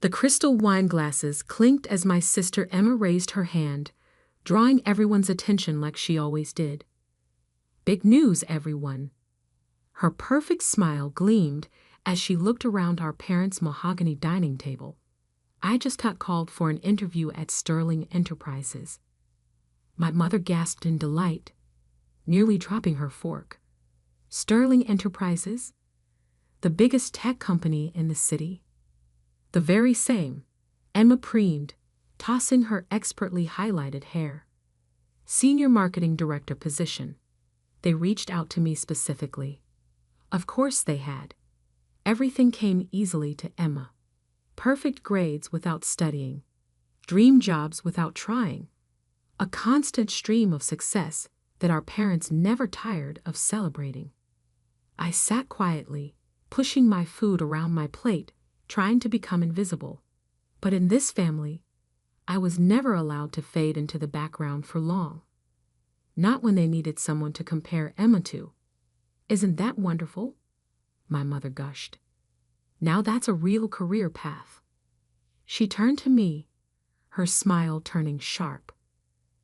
The crystal wine glasses clinked as my sister Emma raised her hand, drawing everyone's attention like she always did. "Big news, everyone." Her perfect smile gleamed as she looked around our parents' mahogany dining table. "I just got called for an interview at Sterling Enterprises." My mother gasped in delight, nearly dropping her fork. "Sterling Enterprises? The biggest tech company in the city?" "The very same," Emma preened, tossing her expertly highlighted hair. "Senior marketing director position. They reached out to me specifically." Of course they had. Everything came easily to Emma. Perfect grades without studying. Dream jobs without trying. A constant stream of success that our parents never tired of celebrating. I sat quietly, pushing my food around my plate, trying to become invisible. But in this family, I was never allowed to fade into the background for long. Not when they needed someone to compare Emma to. "Isn't that wonderful?" my mother gushed. "Now that's a real career path." She turned to me, her smile turning sharp.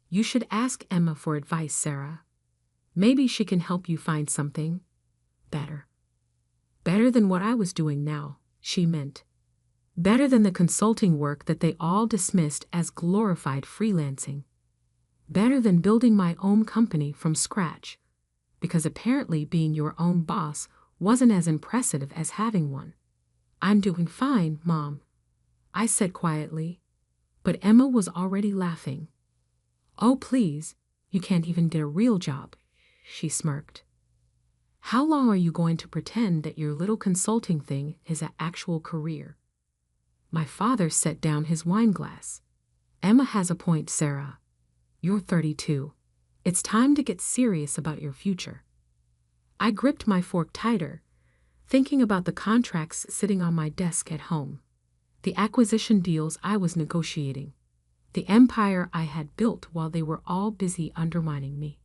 "You should ask Emma for advice, Sarah. Maybe she can help you find something better." Better than what I was doing now, she meant. Better than the consulting work that they all dismissed as glorified freelancing. Better than building my own company from scratch, because apparently being your own boss wasn't as impressive as having one. "I'm doing fine, Mom," I said quietly, but Emma was already laughing. "Oh, please, you can't even get a real job," she smirked. "How long are you going to pretend that your little consulting thing is an actual career?" My father set down his wine glass. "Emma has a point, Sarah. You're 32. It's time to get serious about your future." I gripped my fork tighter, thinking about the contracts sitting on my desk at home, the acquisition deals I was negotiating, the empire I had built while they were all busy undermining me.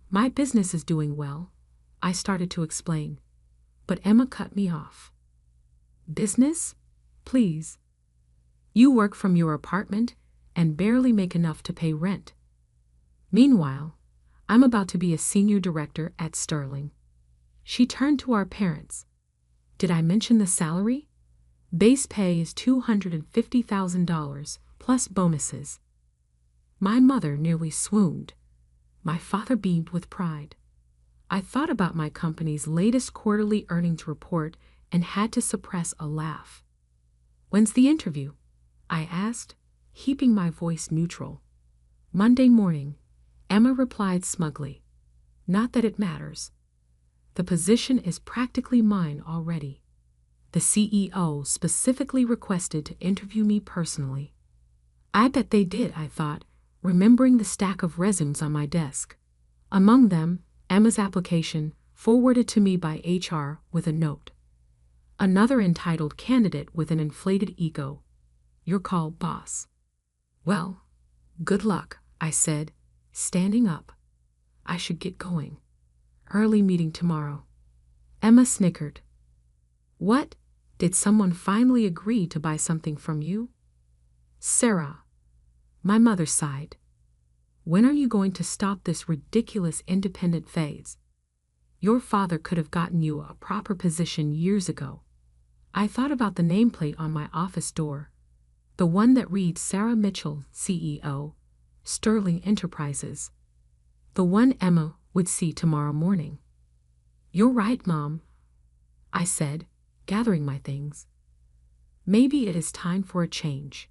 "My business is doing well," I started to explain, but Emma cut me off. "Business? Please. You work from your apartment and barely make enough to pay rent. Meanwhile, I'm about to be a senior director at Sterling." She turned to our parents. "Did I mention the salary? Base pay is $250,000 plus bonuses." My mother nearly swooned. My father beamed with pride. I thought about my company's latest quarterly earnings report and had to suppress a laugh. "When's the interview?" I asked, keeping my voice neutral. "Monday morning," Emma replied smugly. "Not that it matters. The position is practically mine already. The CEO specifically requested to interview me personally." I bet they did, I thought, remembering the stack of resumes on my desk. Among them, Emma's application, forwarded to me by HR with a note. Another entitled candidate with an inflated ego. "Your call, boss." "Well, good luck," I said, standing up. "I should get going. Early meeting tomorrow." Emma snickered. "What? Did someone finally agree to buy something from you?" "Sarah," my mother sighed. "When are you going to stop this ridiculous independent phase? Your father could have gotten you a proper position years ago." I thought about the nameplate on my office door, the one that reads Sarah Mitchell, CEO, Sterling Enterprises, the one Emma would see tomorrow morning. "You're right, Mom," I said, gathering my things. Maybe it is time for a change.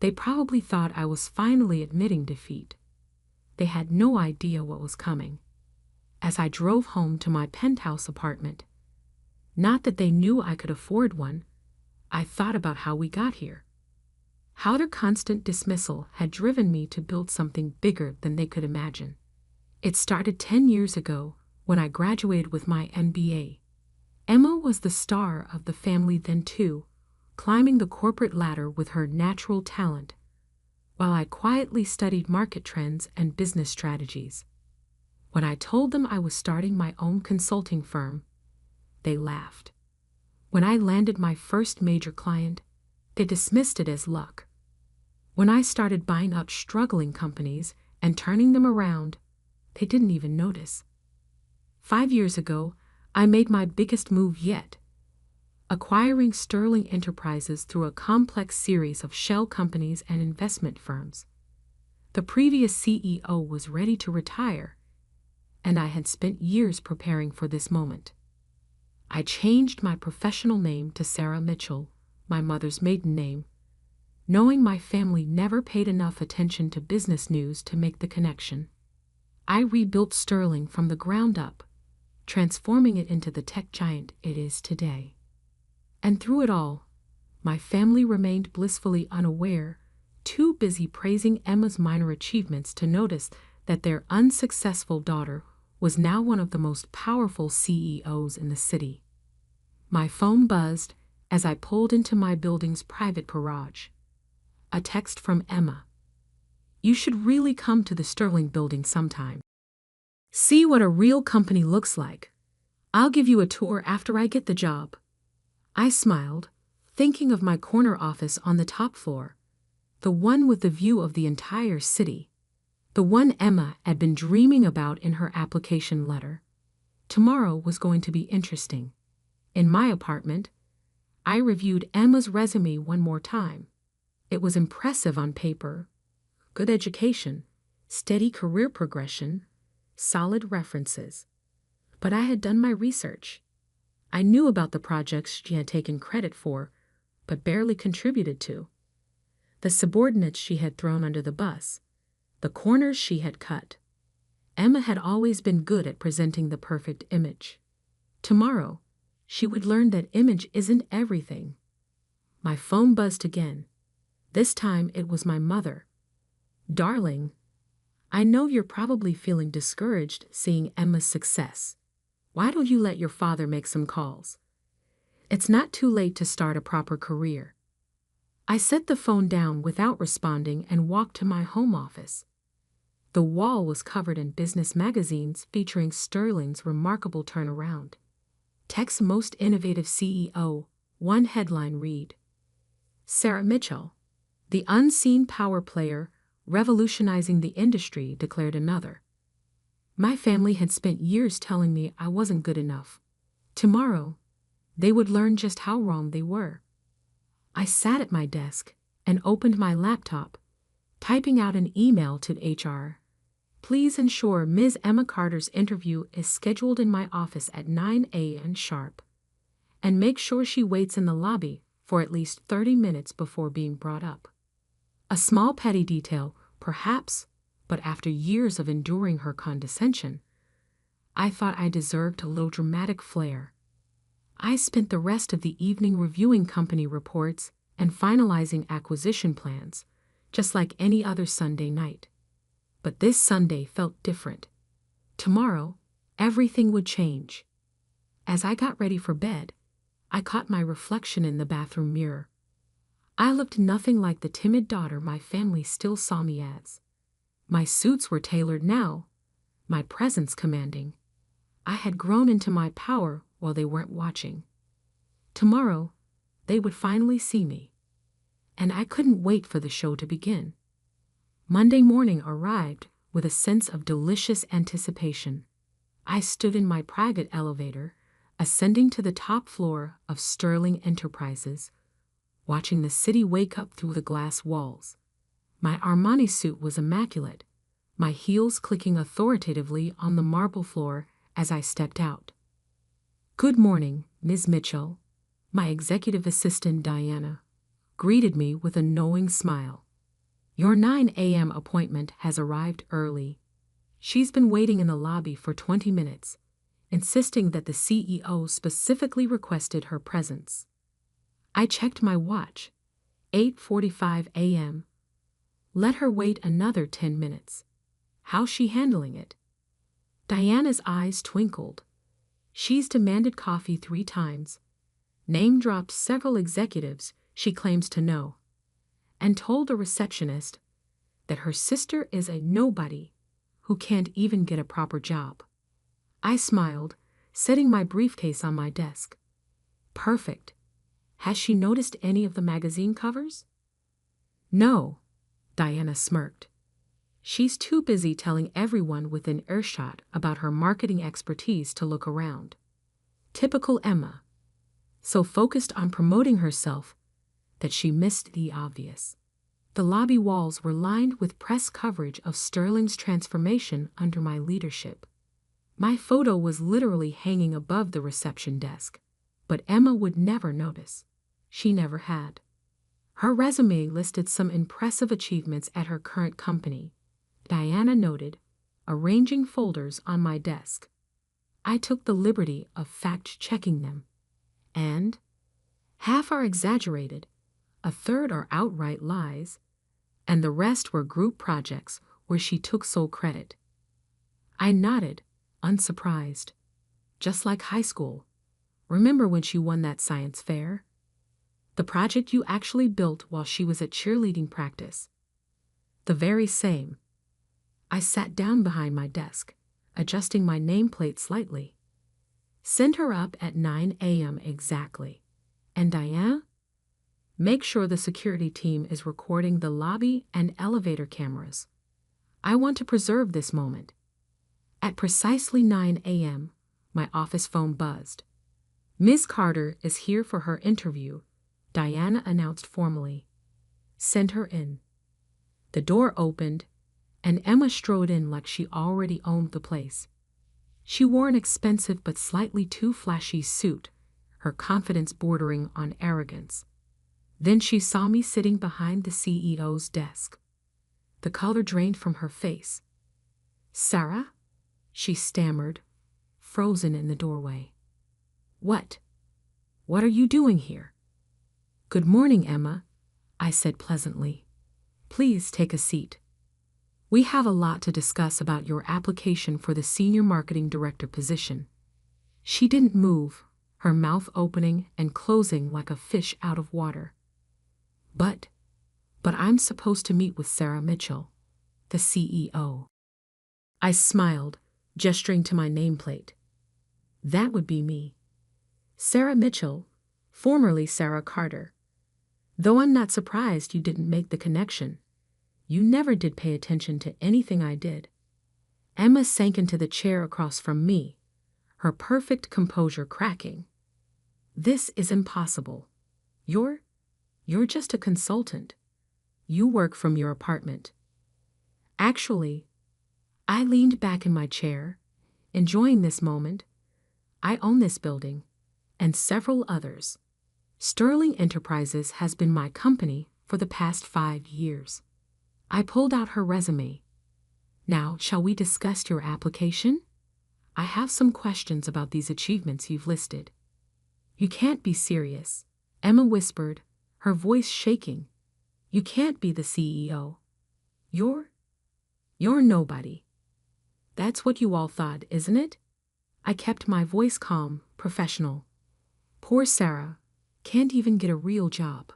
They probably thought I was finally admitting defeat. They had no idea what was coming. As I drove home to my penthouse apartment, not that they knew I could afford one, I thought about how we got here. How their constant dismissal had driven me to build something bigger than they could imagine. It started 10 years ago when I graduated with my MBA. Emma was the star of the family then too, climbing the corporate ladder with her natural talent, while I quietly studied market trends and business strategies. When I told them I was starting my own consulting firm, they laughed. When I landed my first major client, They dismissed it as luck. When I started buying up struggling companies and turning them around, they didn't even notice. 5 years ago, I made my biggest move yet, acquiring Sterling Enterprises through a complex series of shell companies and investment firms. The previous CEO was ready to retire, and I had spent years preparing for this moment. I changed my professional name to Sarah Mitchell, my mother's maiden name, knowing my family never paid enough attention to business news to make the connection. I rebuilt Sterling from the ground up, transforming it into the tech giant it is today. And through it all, my family remained blissfully unaware, too busy praising Emma's minor achievements to notice that their unsuccessful daughter was now one of the most powerful CEOs in the city. My phone buzzed as I pulled into my building's private garage. A text from Emma. "You should really come to the Sterling building sometime. See what a real company looks like. I'll give you a tour after I get the job." I smiled, thinking of my corner office on the top floor, the one with the view of the entire city, the one Emma had been dreaming about in her application letter. Tomorrow was going to be interesting. In my apartment, I reviewed Emma's resume one more time. It was impressive on paper. Good education, steady career progression, solid references. But I had done my research. I knew about the projects she had taken credit for, but barely contributed to. The subordinates she had thrown under the bus, the corners she had cut. Emma had always been good at presenting the perfect image. Tomorrow, she would learn that image isn't everything. My phone buzzed again. This time it was my mother. "Darling, I know you're probably feeling discouraged seeing Emma's success. Why don't you let your father make some calls? It's not too late to start a proper career." I set the phone down without responding and walked to my home office. The wall was covered in business magazines featuring Sterling's remarkable turnaround. Tech's most innovative CEO, one headline read, "Sarah Mitchell, the unseen power player revolutionizing the industry," declared another. My family had spent years telling me I wasn't good enough. Tomorrow, they would learn just how wrong they were. I sat at my desk and opened my laptop, typing out an email to HR. "Please ensure Ms. Emma Carter's interview is scheduled in my office at 9 a.m. sharp. And make sure she waits in the lobby for at least 30 minutes before being brought up." A small petty detail, perhaps, but after years of enduring her condescension, I thought I deserved a little dramatic flair. I spent the rest of the evening reviewing company reports and finalizing acquisition plans, just like any other Sunday night. But this Sunday felt different. Tomorrow, everything would change. As I got ready for bed, I caught my reflection in the bathroom mirror. I looked nothing like the timid daughter my family still saw me as. My suits were tailored now, my presence commanding. I had grown into my power while they weren't watching. Tomorrow, they would finally see me. And I couldn't wait for the show to begin. Monday morning arrived with a sense of delicious anticipation. I stood in my private elevator, ascending to the top floor of Sterling Enterprises, watching the city wake up through the glass walls. My Armani suit was immaculate, my heels clicking authoritatively on the marble floor as I stepped out. "Good morning, Ms. Mitchell," my executive assistant Diana greeted me with a knowing smile. "Your 9 a.m. appointment has arrived early." She's been waiting in the lobby for 20 minutes, insisting that the CEO specifically requested her presence. I checked my watch. 8:45 a.m. Let her wait another 10 minutes. How's she handling it? Diana's eyes twinkled. She's demanded coffee 3 times, name-dropped several executives she claims to know, and told the receptionist that her sister is a nobody who can't even get a proper job. I smiled, setting my briefcase on my desk. Perfect. Has she noticed any of the magazine covers? No, Diana smirked. She's too busy telling everyone within earshot about her marketing expertise to look around. Typical Emma. So focused on promoting herself that she missed the obvious. The lobby walls were lined with press coverage of Sterling's transformation under my leadership. My photo was literally hanging above the reception desk, but Emma would never notice. She never had. Her resume listed some impressive achievements at her current company, Diana noted, arranging folders on my desk. I took the liberty of fact-checking them. And half are exaggerated, a third are outright lies, and the rest were group projects where she took sole credit. I nodded, unsurprised. Just like high school. Remember when she won that science fair? The project you actually built while she was at cheerleading practice. The very same. I sat down behind my desk, adjusting my nameplate slightly. Send her up at 9 a.m. exactly. And Diana? Make sure the security team is recording the lobby and elevator cameras. I want to preserve this moment. At precisely 9 a.m., my office phone buzzed. Ms. Carter is here for her interview, Diana announced formally. Send her in. The door opened, and Emma strode in like she already owned the place. She wore an expensive but slightly too flashy suit, her confidence bordering on arrogance. Then she saw me sitting behind the CEO's desk. The color drained from her face. Sarah? She stammered, frozen in the doorway. What? What are you doing here? Good morning, Emma, I said pleasantly. Please take a seat. We have a lot to discuss about your application for the Senior Marketing Director position. She didn't move, her mouth opening and closing like a fish out of water. But I'm supposed to meet with Sarah Mitchell, the CEO. I smiled, gesturing to my nameplate. That would be me. Sarah Mitchell, formerly Sarah Carter. Though I'm not surprised you didn't make the connection. You never did pay attention to anything I did. Emma sank into the chair across from me, her perfect composure cracking. This is impossible. You're just a consultant. You work from your apartment. Actually, I leaned back in my chair, enjoying this moment. I own this building, and several others. Sterling Enterprises has been my company for the past 5 years. I pulled out her resume. Now, shall we discuss your application? I have some questions about these achievements you've listed. You can't be serious, Emma whispered, her voice shaking. You can't be the CEO. You're nobody. That's what you all thought, isn't it? I kept my voice calm, professional. Poor Sarah can't even get a real job.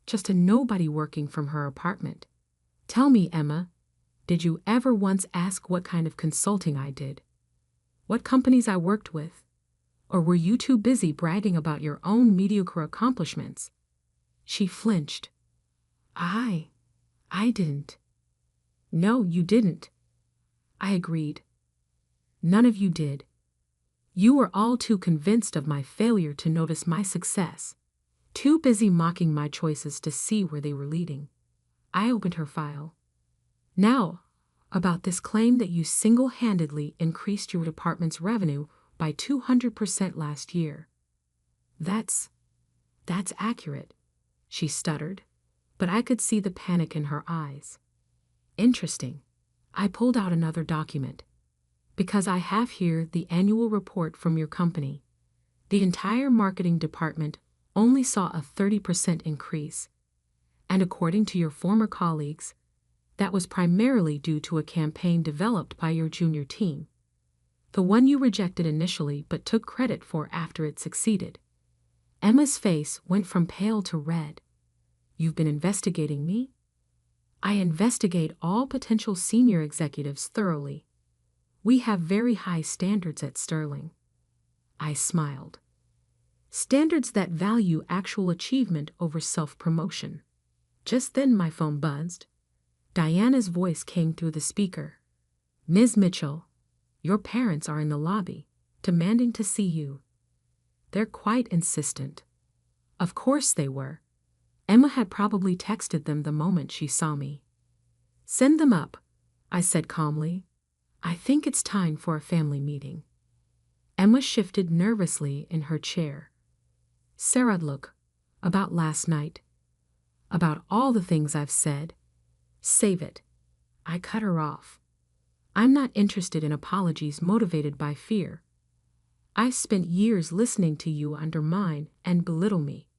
Just a nobody working from her apartment. Tell me, Emma, did you ever once ask what kind of consulting I did? What companies I worked with? Or were you too busy bragging about your own mediocre accomplishments? She flinched. I didn't. No, you didn't. I agreed. None of you did. You were all too convinced of my failure to notice my success, too busy mocking my choices to see where they were leading. I opened her file. Now, about this claim that you single-handedly increased your department's revenue by 200% last year. That's accurate, she stuttered, but I could see the panic in her eyes. Interesting. I pulled out another document. Because I have here the annual report from your company. The entire marketing department only saw a 30% increase. And according to your former colleagues, that was primarily due to a campaign developed by your junior team. The one you rejected initially but took credit for after it succeeded. Emma's face went from pale to red. You've been investigating me? I investigate all potential senior executives thoroughly. We have very high standards at Sterling. I smiled. Standards that value actual achievement over self-promotion. Just then my phone buzzed. Diana's voice came through the speaker. "Ms. Mitchell, your parents are in the lobby, demanding to see you." They're quite insistent. Of course they were. Emma had probably texted them the moment she saw me. "Send them up," I said calmly. "I think it's time for a family meeting." Emma shifted nervously in her chair. "Sarah, look, about last night. About all the things I've said. Save it." I cut her off. "I'm not interested in apologies motivated by fear. I spent years listening to you undermine and belittle me.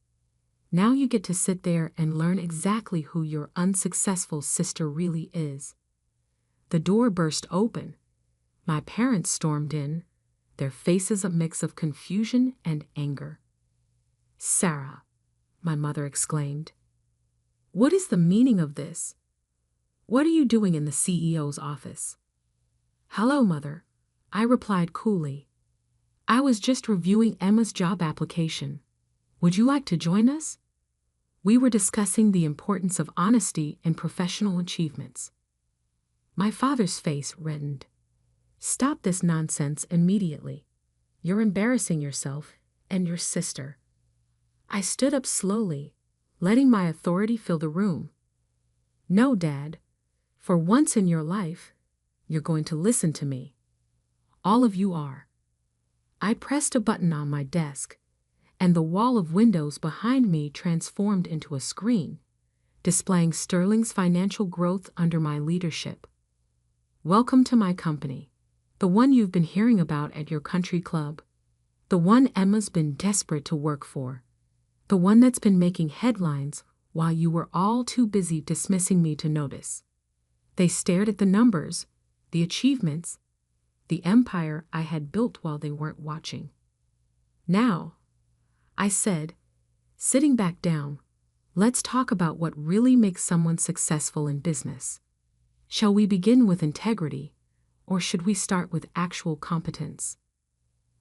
Now you get to sit there and learn exactly who your unsuccessful sister really is." The door burst open. My parents stormed in, their faces a mix of confusion and anger. "Sarah," my mother exclaimed, "what is the meaning of this? What are you doing in the CEO's office?" "Hello, Mother," I replied coolly. "I was just reviewing Emma's job application. Would you like to join us?" We were discussing the importance of honesty in professional achievements. My father's face reddened. "Stop this nonsense immediately. You're embarrassing yourself and your sister." I stood up slowly, letting my authority fill the room. "No, Dad. For once in your life, you're going to listen to me. All of you are." I pressed a button on my desk, and the wall of windows behind me transformed into a screen, displaying Sterling's financial growth under my leadership. "Welcome to my company, the one you've been hearing about at your country club, the one Emma's been desperate to work for, the one that's been making headlines while you were all too busy dismissing me to notice." They stared at the numbers, the achievements, the empire I had built while they weren't watching. "Now," I said, sitting back down, "let's talk about what really makes someone successful in business. Shall we begin with integrity, or should we start with actual competence?"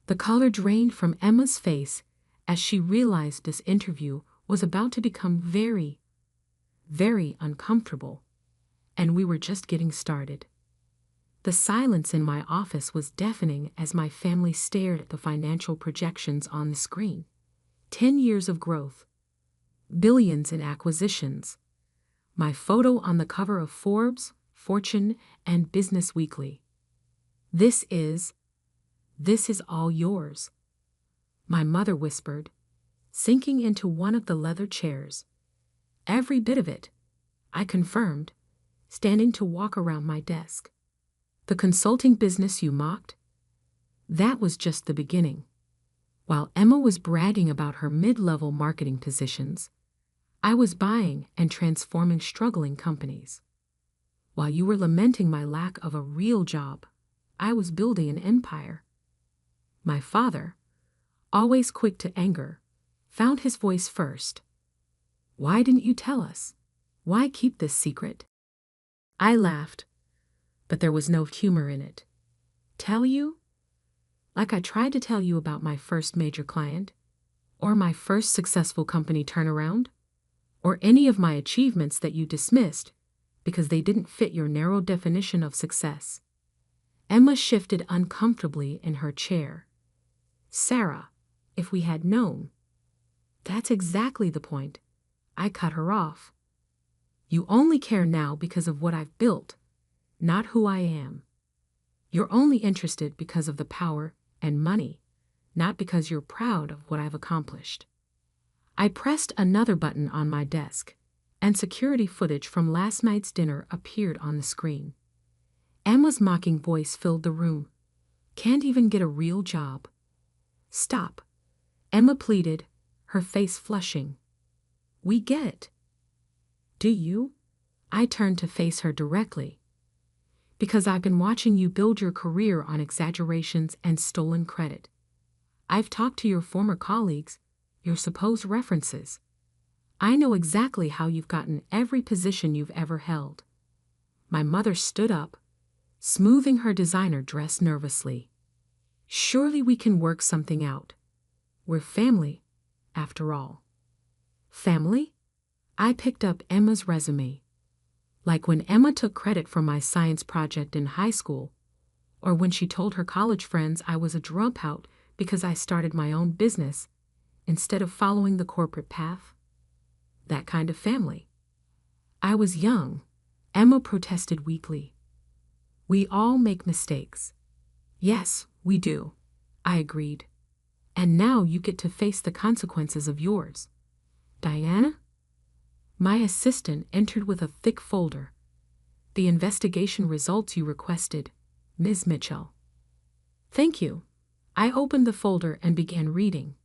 The color drained from Emma's face as she realized this interview was about to become very, very uncomfortable, and we were just getting started. The silence in my office was deafening as my family stared at the financial projections on the screen. 10 years of growth, billions in acquisitions, my photo on the cover of Forbes, Fortune, and Business Weekly. This is all yours," my mother whispered, sinking into one of the leather chairs. "Every bit of it," I confirmed, standing to walk around my desk. "The consulting business you mocked? That was just the beginning. While Emma was bragging about her mid-level marketing positions, I was buying and transforming struggling companies. While you were lamenting my lack of a real job, I was building an empire." My father, always quick to anger, found his voice first. "Why didn't you tell us? Why keep this secret?" I laughed, but there was no humor in it. "Tell you? Like I tried to tell you about my first major client, or my first successful company turnaround, or any of my achievements that you dismissed because they didn't fit your narrow definition of success." Emma shifted uncomfortably in her chair. "Sarah, if we had known." "That's exactly the point." I cut her off. "You only care now because of what I've built, not who I am. You're only interested because of the power and money, not because you're proud of what I've accomplished." I pressed another button on my desk, and security footage from last night's dinner appeared on the screen. Emma's mocking voice filled the room. "Can't even get a real job." "Stop," Emma pleaded, her face flushing. "We get it." "Do you?" I turned to face her directly. "Because I've been watching you build your career on exaggerations and stolen credit. I've talked to your former colleagues, your supposed references. I know exactly how you've gotten every position you've ever held." My mother stood up, smoothing her designer dress nervously. "Surely we can work something out. We're family, after all. Family? I picked up Emma's resume. Like when Emma took credit for my science project in high school, or when she told her college friends I was a dropout because I started my own business instead of following the corporate path. That kind of family. I was young, Emma protested weakly. We all make mistakes. Yes, we do, I agreed. And now you get to face the consequences of yours. Diana? My assistant entered with a thick folder. The investigation results you requested, Ms. Mitchell. Thank you. I opened the folder and began reading.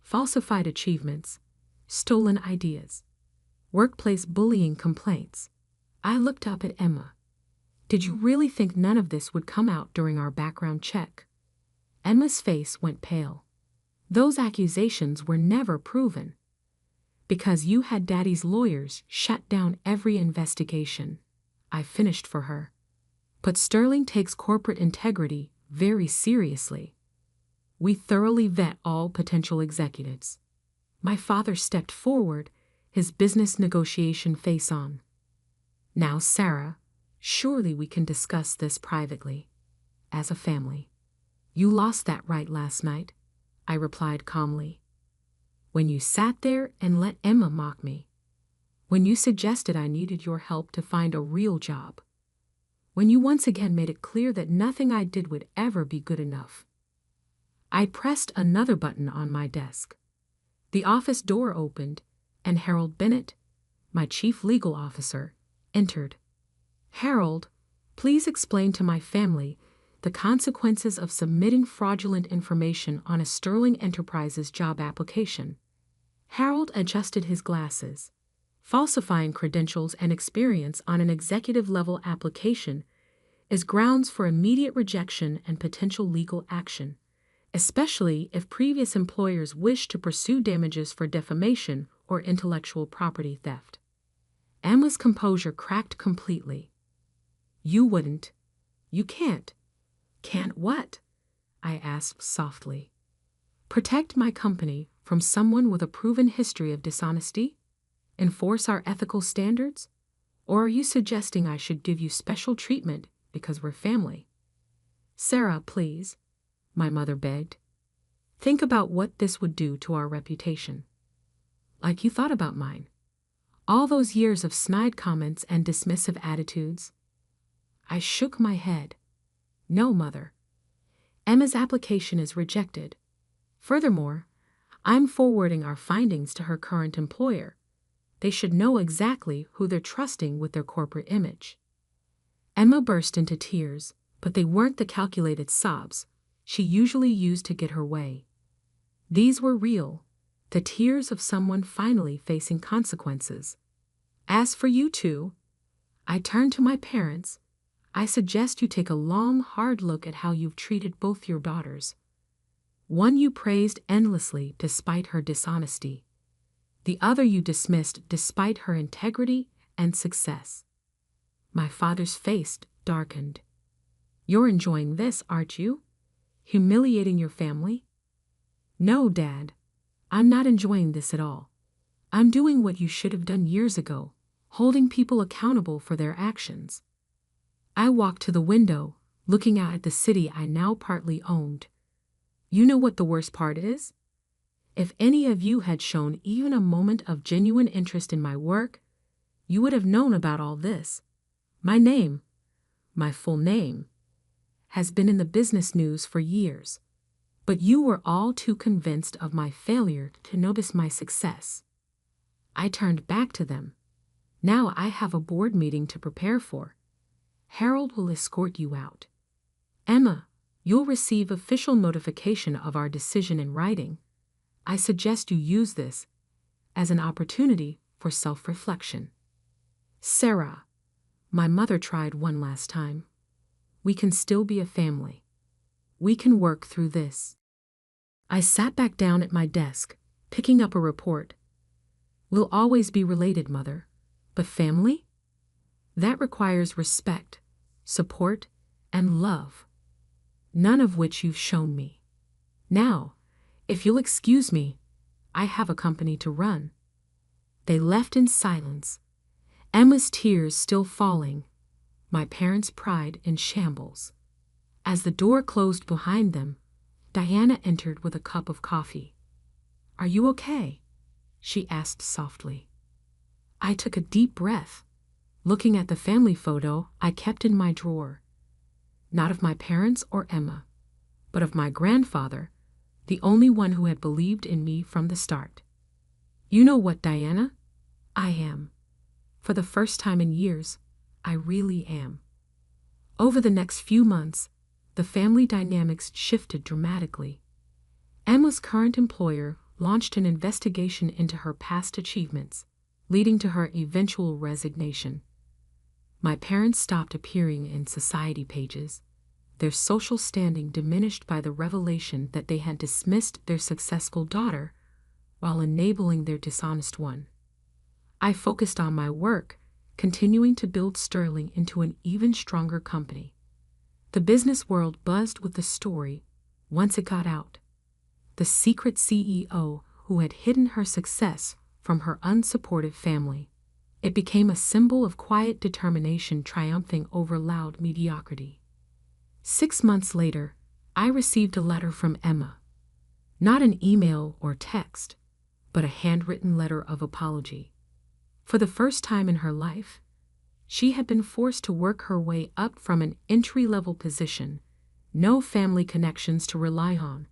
Falsified achievements, stolen ideas, workplace bullying complaints. I looked up at Emma. Did you really think none of this would come out during our background check? Emma's face went pale. Those accusations were never proven. Because you had Daddy's lawyers shut down every investigation, I finished for her. But Sterling takes corporate integrity very seriously. We thoroughly vet all potential executives. My father stepped forward, his business negotiation face on. Now, Sarah, surely we can discuss this privately, as a family. You lost that right last night, I replied calmly. When you sat there and let Emma mock me. When you suggested I needed your help to find a real job. When you once again made it clear that nothing I did would ever be good enough. I pressed another button on my desk. The office door opened, and Harold Bennett, my chief legal officer, entered. Harold, please explain to my family the consequences of submitting fraudulent information on a Sterling Enterprises job application. Harold adjusted his glasses. Falsifying credentials and experience on an executive-level application is grounds for immediate rejection and potential legal action, especially if previous employers wish to pursue damages for defamation or intellectual property theft. Emma's composure cracked completely. You wouldn't. You can't. Can't what? I asked softly. Protect my company from someone with a proven history of dishonesty? Enforce our ethical standards? Or are you suggesting I should give you special treatment because we're family? Sarah, please, my mother begged. Think about what this would do to our reputation. Like you thought about mine. All those years of snide comments and dismissive attitudes. I shook my head. No, Mother. Emma's application is rejected. Furthermore, I'm forwarding our findings to her current employer. They should know exactly who they're trusting with their corporate image. Emma burst into tears, but they weren't the calculated sobs she usually used to get her way. These were real, the tears of someone finally facing consequences. As for you two, I turned to my parents. I suggest you take a long, hard look at how you've treated both your daughters. One you praised endlessly despite her dishonesty. The other you dismissed despite her integrity and success. My father's face darkened. You're enjoying this, aren't you? Humiliating your family? No, Dad. I'm not enjoying this at all. I'm doing what you should have done years ago, holding people accountable for their actions. I walked to the window, looking out at the city I now partly owned. You know what the worst part is? If any of you had shown even a moment of genuine interest in my work, you would have known about all this. My name, my full name, has been in the business news for years. But you were all too convinced of my failure to notice my success. I turned back to them. Now I have a board meeting to prepare for. Harold will escort you out. Emma, you'll receive official notification of our decision in writing. I suggest you use this as an opportunity for self-reflection. Sarah, my mother tried one last time. We can still be a family. We can work through this. I sat back down at my desk, picking up a report. We'll always be related, Mother, but family? That requires respect, support, and love, none of which you've shown me. Now, if you'll excuse me, I have a company to run." They left in silence, Emma's tears still falling, my parents' pride in shambles. As the door closed behind them, Diana entered with a cup of coffee. "Are you okay?" she asked softly. I took a deep breath, looking at the family photo I kept in my drawer. Not of my parents or Emma, but of my grandfather, the only one who had believed in me from the start. "You know what, Diana? I am. For the first time in years, I really am." Over the next few months, the family dynamics shifted dramatically. Emma's current employer launched an investigation into her past achievements, leading to her eventual resignation. My parents stopped appearing in society pages, their social standing diminished by the revelation that they had dismissed their successful daughter while enabling their dishonest one. I focused on my work, continuing to build Sterling into an even stronger company. The business world buzzed with the story once it got out. The secret CEO who had hidden her success from her unsupportive family. It became a symbol of quiet determination triumphing over loud mediocrity. 6 months later, I received a letter from Emma. Not an email or text, but a handwritten letter of apology. For the first time in her life, she had been forced to work her way up from an entry-level position, no family connections to rely on.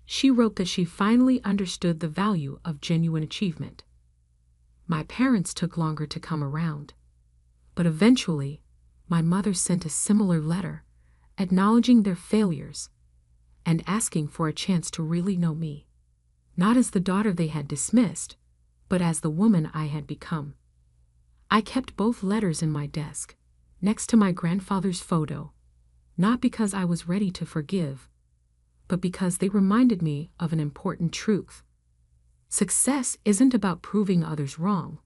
She wrote that she finally understood the value of genuine achievement. My parents took longer to come around, but eventually, my mother sent a similar letter, acknowledging their failures and asking for a chance to really know me, not as the daughter they had dismissed, but as the woman I had become. I kept both letters in my desk, next to my grandfather's photo, not because I was ready to forgive, but because they reminded me of an important truth. Success isn't about proving others wrong.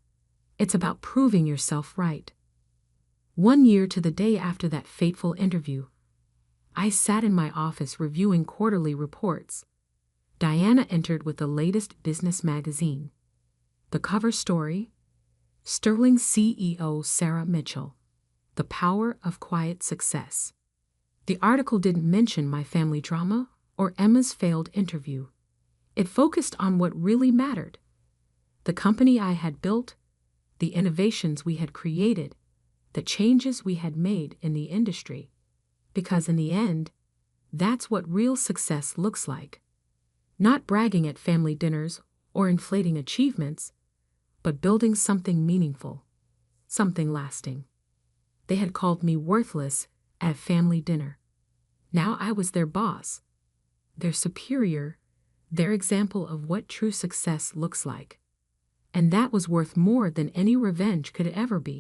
It's about proving yourself right. 1 year to the day after that fateful interview, I sat in my office reviewing quarterly reports. Diana entered with the latest business magazine. The cover story, Sterling CEO Sarah Mitchell, The Power of Quiet Success. The article didn't mention my family drama or Emma's failed interview. It focused on what really mattered: the company I had built, the innovations we had created, the changes we had made in the industry. Because in the end, that's what real success looks like. Not bragging at family dinners or inflating achievements, but building something meaningful, something lasting. They had called me worthless at family dinner. Now I was their boss, their superior, their example of what true success looks like. And that was worth more than any revenge could ever be.